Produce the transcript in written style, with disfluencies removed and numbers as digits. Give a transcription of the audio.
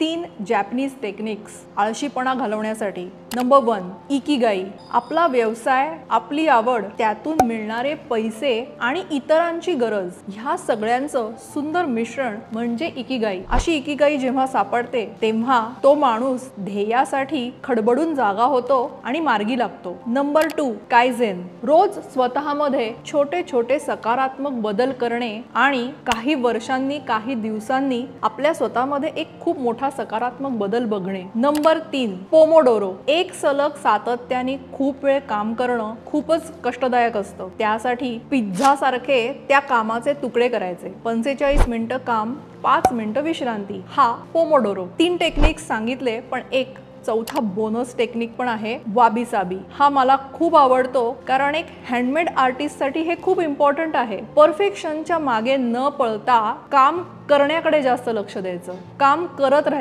3 Japanese techniques आळशीपणा घालवण्यासाठी। Number 1 Ikigai. आपला व्यवसाय, आपली आवड, त्यातून मिळणारे पैसे आणि इतरांची गरज ह्या सगळ्यांचं सुंदर मिश्रण म्हणजे इकिगाई। अशी इकिगाई जेव्हा सापडते तेव्हा तो माणूस ध्येयासाठी खडबडून जागा होतो आणि मार्गी लागतो। Number 2 kaizen. रोज स्वतःमध्ये छोटे छोटे सकारात्मक बदल करणे आणि काही वर्षांनी, काही दिवसांनी आपल्या स्वतःमध्ये एक खूप मोठा सकारात्मक बदल बघणे। Number 3 Pomodoro. एक सलग सातत्याने खूप वेळ काम करणं खूपच कष्टदायक असतं। त्यासाठी पिझ्झा सारखे त्या कामाचे तुकडे करायचे। 45 मिनिटं काम, 5 मिनिटं विश्रांती, हा पोमोडोरो। 3 टेक्निक्स सांगितले, पण एक चौथा बोनस टेक्निक पण आहे, वाबी साबी। हा मला खूप आवडतो कारण एक हँडमेड आर्टिस्ट साठी हे खूप इम्पॉर्टंट आहे। परफेक्शनच्या मागे न पळता काम करण्याकडे जास्त लक्ष द्यायचं, काम करत राहायचं।